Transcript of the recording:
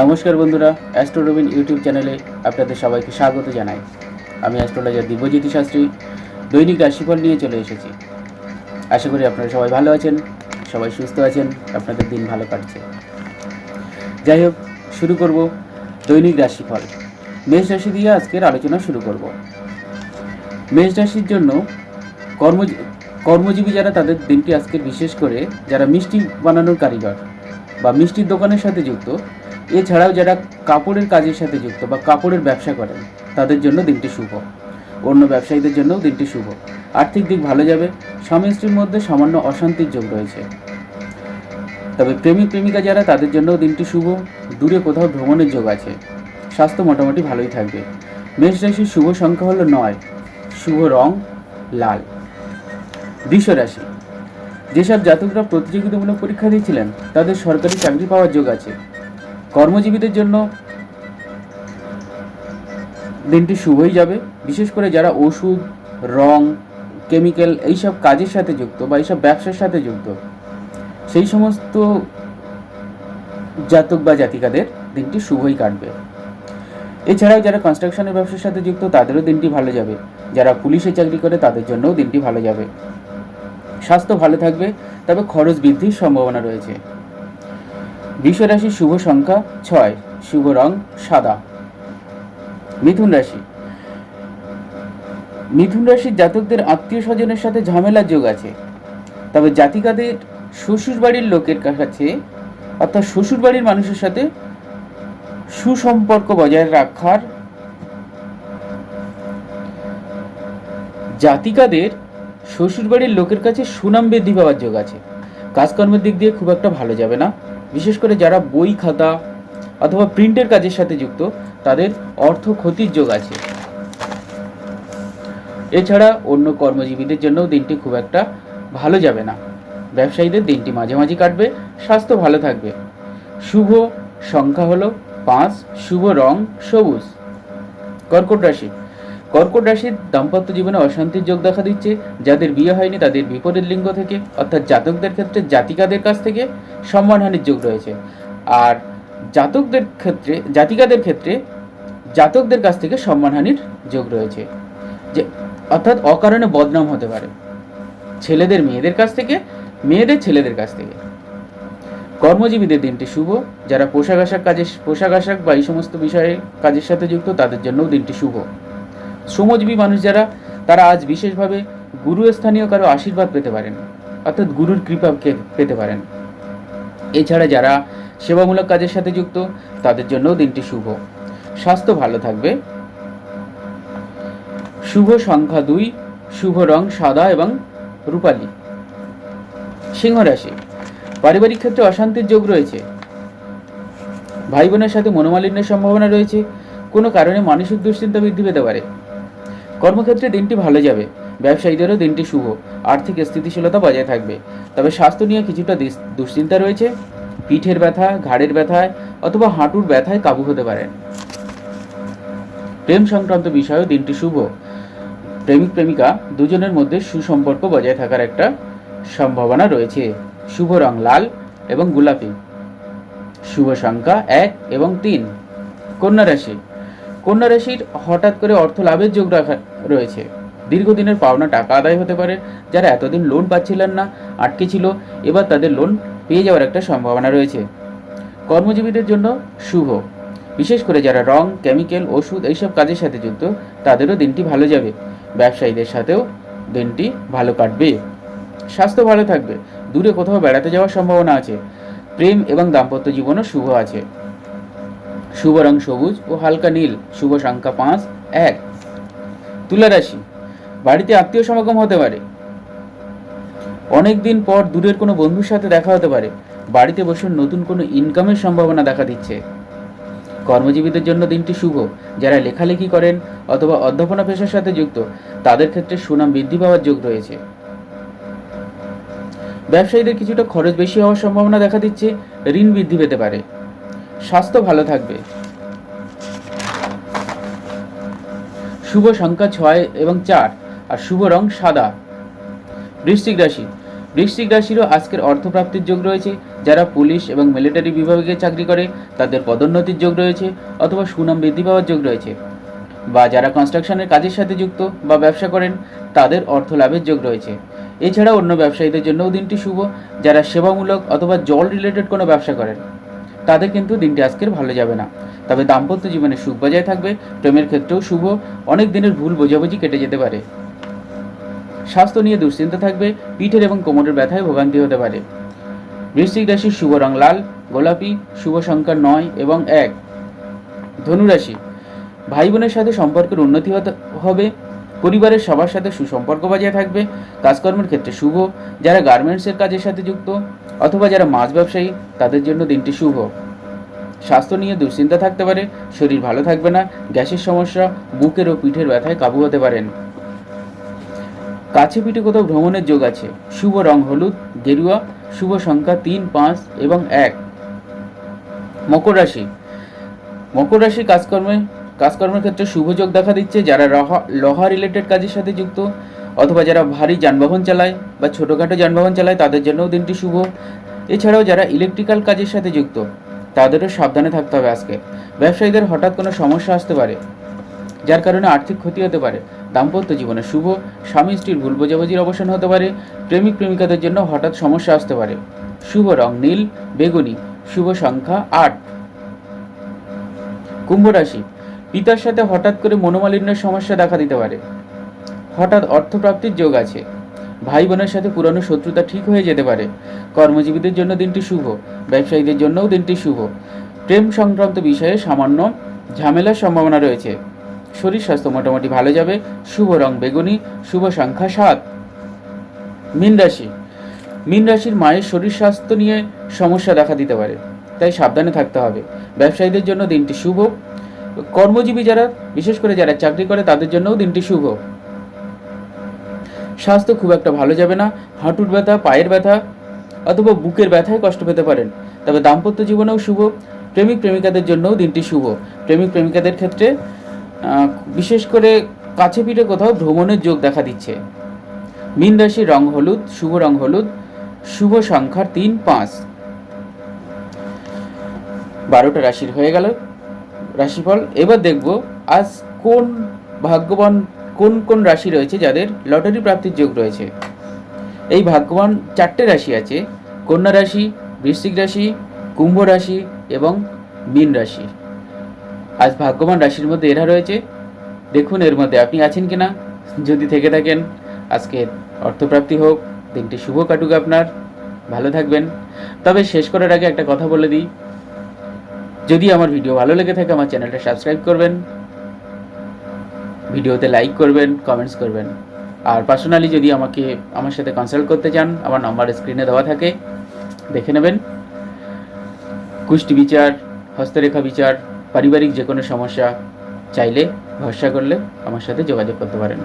নমস্কার বন্ধুরা, অ্যাস্ট্রোরবিন ইউটিউব চ্যানেলে আপনাদের সবাইকে স্বাগত জানাই। আমি অ্যাস্ট্রোলজার দিব্যজ্যোতি শাস্ত্রী দৈনিক রাশিফল নিয়ে চলে এসেছি। আশা করি আপনারা সবাই ভালো আছেন, সবাই সুস্থ আছেন, আপনাদের দিন ভালো কাটছে। যাই হোক, শুরু করব দৈনিক রাশিফল। মেষ রাশি দিয়ে আজকের আলোচনা শুরু করব। মেষ রাশির জন্য কর্মজীবী যারা, তাদের দিনটি আজকের বিশেষ করে যারা মিষ্টি বানানোর কারিগর বা মিষ্টির দোকানের সাথে যুক্ত, এছাড়াও যারা কাপড়ের কাজের সাথে যুক্ত বা কাপড়ের ব্যবসা করেন, তাদের জন্য দিনটি শুভ। অন্য ব্যবসায়ীদের জন্যও দিনটি শুভ। আর্থিক দিক ভালো যাবে। স্বামী স্ত্রীর মধ্যে সামান্য অশান্তির যোগ রয়েছে। তবে প্রেমিক প্রেমিকা যারা, তাদের জন্যও দিনটি শুভ। দূরে কোথাও ভ্রমণের যোগ আছে। স্বাস্থ্য মোটামুটি ভালোই থাকবে। মেষ রাশির শুভ সংখ্যা হলো 9। শুভ রং লাল। বৃষ রাশি, যেসব জাতকরা প্রতিযোগিতামূলক পরীক্ষা দিয়েছিলেন, তাদের সরকারি চাকরি পাওয়ার যোগ আছে। কর্মজীবীদের জন্য দিনটি শুভই যাবে। বিশেষ করে যারা ওষুধ, রং, কেমিক্যাল এইসব কাজের সাথে যুক্ত বা এইসব ব্যবসার সাথে যুক্ত, সেই সমস্ত জাতক বা জাতিকাদের দিনটি শুভই কাটবে। এছাড়াও যারা কনস্ট্রাকশনের ব্যবসার সাথে যুক্ত, তাদেরও দিনটি ভালো যাবে। যারা পুলিশে চাকরি করে, তাদের জন্যও দিনটি ভালো যাবে। স্বাস্থ্য ভালো থাকবে, তবে খরচ বৃদ্ধির সম্ভাবনা রয়েছে। বৃষ রাশির শুভ সংখ্যা 6। শুভ রং সাদা। মিথুন রাশি, মিথুন রাশির জাতকদের আত্মীয় স্বজনের সাথে ঝামেলার যোগ আছে। তবে জাতিকাদের শ্বশুর বাড়ির লোকের কাছে, অর্থাৎ শ্বশুর বাড়ির মানুষের সাথে সুসম্পর্ক বজায় রাখার, জাতিকাদের শ্বশুরবাড়ির লোকের কাছে সুনাম বৃদ্ধি পাওয়ার যোগ আছে। কাজকর্মের দিক দিয়ে খুব একটা ভালো যাবে না। বিশেষ করে যারা বই খাতা অথবা প্রিন্টের কাজের সাথে যুক্ত, তাদের অর্থ ক্ষতির যোগ আছে। এছাড়া অন্য কর্মজীবীদের জন্যও দিনটি খুব একটা ভালো যাবে না। ব্যবসায়ীদের দিনটি মাঝামাঝি কাটবে। স্বাস্থ্য ভালো থাকবে। শুভ সংখ্যা হলো 5। শুভ রং সবুজ। কর্কট রাশি, কর্কট রাশির দাম্পত্য জীবনে অশান্তির যোগ দেখা দিচ্ছে। যাদের বিয়ে হয়নি, তাদের বিপরীত লিঙ্গ থেকে, অর্থাৎ জাতকদের ক্ষেত্রে জাতিকাদের কাছ থেকে সম্মানহানির যোগ রয়েছে। আর জাতিকাদের ক্ষেত্রে জাতকদের কাছ থেকে সম্মানহানির যোগ রয়েছে। যে অর্থাৎ অকারণে বদনাম হতে পারে। ছেলেদের মেয়েদের কাছ থেকে, মেয়েদের ছেলেদের কাছ থেকে। কর্মজীবীদের দিনটি শুভ। যারা পোশাক আশাক বা এই সমস্ত বিষয়ে কাজের সাথে যুক্ত, তাদের জন্যও দিনটি শুভ। শ্রমজীবী মানুষ যারা, তারা আজ বিশেষভাবে গুরুস্থানীয় কারো আশীর্বাদ পেতে পারেন, অর্থাৎ গুরুর কৃপা পেতে পারেন। এছাড়া যারা সেবামূলক কাজের সাথে যুক্ত, তাদের জন্যও দিনটি শুভ। স্বাস্থ্য ভালো থাকবে। শুভ সংখ্যা 2। শুভ রং সাদা এবং রূপালী। সিংহ রাশি, পারিবারিক ক্ষেত্রে অশান্তির যোগ রয়েছে। ভাই বোনের সাথে মনোমালিন্যের সম্ভাবনা রয়েছে। কোনো কারণে মানসিক দুশ্চিন্তা বৃদ্ধি পেতে পারে। কর্মক্ষেত্রে দিনটি ভালো যাবে। ব্যবসায়ীদেরও দিনটি শুভ। আর্থিক স্থিতিশীলতা বজায় থাকবে। তবে স্বাস্থ্য নিয়ে কিছুটা দুশ্চিন্তা রয়েছে। পিঠের ব্যথা, ঘাড়ের ব্যথায় অথবা হাঁটুর ব্যথায় কাবু হতে পারেন। প্রেম সংক্রান্ত বিষয়েও দিনটি শুভ। প্রেমিক প্রেমিকা দুজনের মধ্যে সুসম্পর্ক বজায় থাকার একটা সম্ভাবনা রয়েছে। শুভ রং লাল এবং গোলাপি। শুভ সংখ্যা 1 এবং 3। কন্যা রাশি, কন্যা রাশির হঠাৎ করে অর্থ লাভের যোগ রয়েছে। দীর্ঘদিনের পাওনা টাকা আদায় হতে পারে। যারা এতদিন লোন পাচ্ছিলেন না, আটকে ছিল, এবার তাদের লোন পেয়ে যাওয়ার একটা সম্ভাবনা রয়েছে। কর্মজীবীদের জন্য শুভ। বিশেষ করে যারা রং, কেমিক্যাল, ওষুধ এইসব কাজের সাথে যুক্ত, তাদেরও দিনটি ভালো যাবে। ব্যবসায়ীদের সাথেও দিনটি ভালো কাটবে। স্বাস্থ্য ভালো থাকবে। দূরে কোথাও বেড়াতে যাওয়ার সম্ভাবনা আছে। প্রেম এবং দাম্পত্য জীবনও শুভ আছে। শুভ রং সবুজ ও হালকা নীল। শুভ সংখ্যা 5, 1। তুলা রাশি, বাড়িতে আত্মীয় সমাগম হতে পারে। অনেকদিন পর দূরের কোনো বন্ধুর সাথে দেখা হতে পারে। বাড়িতে বসে নতুন কোনো ইনকামের সম্ভাবনা দেখা দিচ্ছে। কর্মজীবীদের জন্য দিনটি শুভ। যারা লেখালেখি করেন অথবা অধ্যাপনা পেশার সাথে যুক্ত, তাদের ক্ষেত্রে সুনাম বৃদ্ধি পাওয়ার যোগ রয়েছে। ব্যবসায়ীদের কিছুটা খরচ বেশি হওয়ার সম্ভাবনা দেখা দিচ্ছে। ঋণ বৃদ্ধি পেতে পারে। স্বাস্থ্য ভালো থাকবে। শুভ সংখ্যা 6 এবং 4 আর শুভ রং সাদা। বৃশ্চিক রাশি, বৃশ্চিক রাশিরও আজকের অর্থপ্রাপ্তির যোগ রয়েছে। যারা পুলিশ এবং মিলিটারি বিভাগে চাকরি করে তাদের পদোন্নতির যোগ রয়েছে অথবা সুনাম বৃদ্ধি পাওয়ার যোগ রয়েছে, বা যারা কনস্ট্রাকশনের কাজের সাথে যুক্ত বা ব্যবসা করেন তাদের অর্থ লাভের যোগ রয়েছে। এছাড়া অন্য ব্যবসায়ীদের জন্যও দিনটি শুভ। যারা সেবামূলক অথবা জল রিলেটেড কোনো ব্যবসা করেন তাদের কিন্তু দিনটি আজকের ভালো যাবে না। তবে দাম্পত্য জীবনে সুখ বজায় থাকবে। প্রেমের ক্ষেত্রেও শুভ। অনেক দিনের ভুল বোঝাবুঝি কেটে যেতে পারে। স্বাস্থ্য নিয়ে দুশ্চিন্তা থাকবে। পিঠের এবং কোমরের ব্যথায় ভোগান্তি হতে পারে। বৃশ্চিক রাশির শুভ রং লাল, গোলাপি। শুভ সংখ্যা 9 এবং 1। ধনুরাশি, ভাই বোনের সাথে সম্পর্কের উন্নতি হবে। পরিবারের সবার সাথে সুসম্পর্ক বজায় থাকবে। কাজকর্মের ক্ষেত্রে শুভ। যারা গার্মেন্টসের কাজের সাথে যুক্ত অথবা যারা মাছ ব্যবসায়ী তাদের জন্য দিনটি শুভ। স্বাস্থ্য নিয়ে দুশ্চিন্তা থাকতে পারে। শরীর ভালো থাকবে না। গ্যাসের সমস্যা, বুকের ও পিঠের ব্যথায় কাবু হতে পারেন। কাছে পিঠে কোথাও ভ্রমণের যোগ আছে। শুভ রং হলুদ, গেরুয়া। শুভ সংখ্যা 3, 5 এবং 1। মকর রাশি, মকর রাশি কাজকর্মের ক্ষেত্রে শুভ যোগ দেখা দিচ্ছে। যারা লোহা রিলেটেড কাজের সাথে যুক্ত অথবা যারা ভারী যানবাহন চালায় বা ছোটোখাটো যানবাহন চালায় তাদের জন্যও দিনটি শুভ। এছাড়াও যারা ইলেকট্রিক্যাল কাজের সাথে যুক্ত তাদেরও সাবধানে থাকতে হবে আজকে। ব্যবসায়ীদের হঠাৎ কোনো সমস্যা আসতে পারে যার কারণে আর্থিক ক্ষতি হতে পারে। দাম্পত্য জীবনে শুভ। স্বামী স্ত্রীর ভুল বোঝাবুঝির অবসান হতে পারে। প্রেমিক প্রেমিকাদের জন্য হঠাৎ সমস্যা আসতে পারে। শুভ রং নীল, বেগুনি। শুভ সংখ্যা 8। কুম্ভ রাশি, পিতার সাথে হঠাৎ করে মনোমালিন্যের সমস্যা দেখা দিতে পারে। হঠাৎ অর্থপ্রাপ্তির যোগ আছে। ভাই বোনের সাথে পুরনো শত্রুতা ঠিক হয়ে যেতে পারে। কর্মজীবীদের জন্য দিনটি শুভ। ব্যবসায়ীদের জন্যও দিনটি শুভ। প্রেম সংক্রান্ত বিষয়ে সামান্য ঝামেলার সম্ভাবনা রয়েছে। শরীর স্বাস্থ্য মোটামুটি ভালো যাবে। শুভ রং বেগুনি। শুভ সংখ্যা 7। মীন রাশি, মীন রাশির মায়ের শরীর স্বাস্থ্য নিয়ে সমস্যা দেখা দিতে পারে, তাই সাবধানে থাকতে হবে। ব্যবসায়ীদের জন্য দিনটি শুভ। কর্মজীবী যারা, বিশেষ করে যারা চাকরি করে তাদের জন্যও দিনটি শুভ। স্বাস্থ্য খুব একটা ভালো যাবে না। হাঁটুর ব্যথা, পায়ের ব্যথা অথবা বুকের ব্যথায় কষ্ট পেতে পারেন। তবে দাম্পত্য জীবনেও শুভ। প্রেমিক প্রেমিকাদের জন্যও দিনটি শুভ। প্রেমিক প্রেমিকাদের ক্ষেত্রে বিশেষ করে কাছে পিঠে কোথাও ভ্রমণের যোগ দেখা দিচ্ছে। মীন রাশির রং হলুদ। শুভ রং হলুদ। শুভ সংখ্যা 3, 5। 12টা রাশির হয়ে গেল রাশিফল। এবার দেখব আজ কোন ভাগ্যবান কোন রাশি রয়েছে যাদের লটারি প্রাপ্তির যোগ রয়েছে। এই ভাগ্যবান 4টে রাশি আছে: কন্যা রাশি, বৃশ্চিক রাশি, কুম্ভ রাশি এবং মীন রাশি। আজ ভাগ্যবান রাশির মধ্যে এরা রয়েছে। দেখুন এর মধ্যে আপনি আছেন কিনা। যদি থেকে থাকেন আজকে অর্থপ্রাপ্তি হোক, দিনটি শুভ কাটুক আপনার, ভালো থাকবেন। তবে শেষ করার আগে একটা কথা বলে দিই, যদি আমার ভিডিও ভালো লেগে থাকে আমার চ্যানেলটা সাবস্ক্রাইব করবেন, ভিডিওতে লাইক করবেন, কমেন্টস করবেন। আর পার্সোনালি যদি আমার সাথে কনসাল্ট করতে চান আমার নাম্বার স্ক্রিনে দেওয়া থাকে, দেখে নেবেন। কুষ্টি বিচার, হস্তরেখা বিচার, পারিবারিক যে কোনো সমস্যা চাইলে ভরসা করলে আমার সাথে যোগাযোগ করতে পারেন।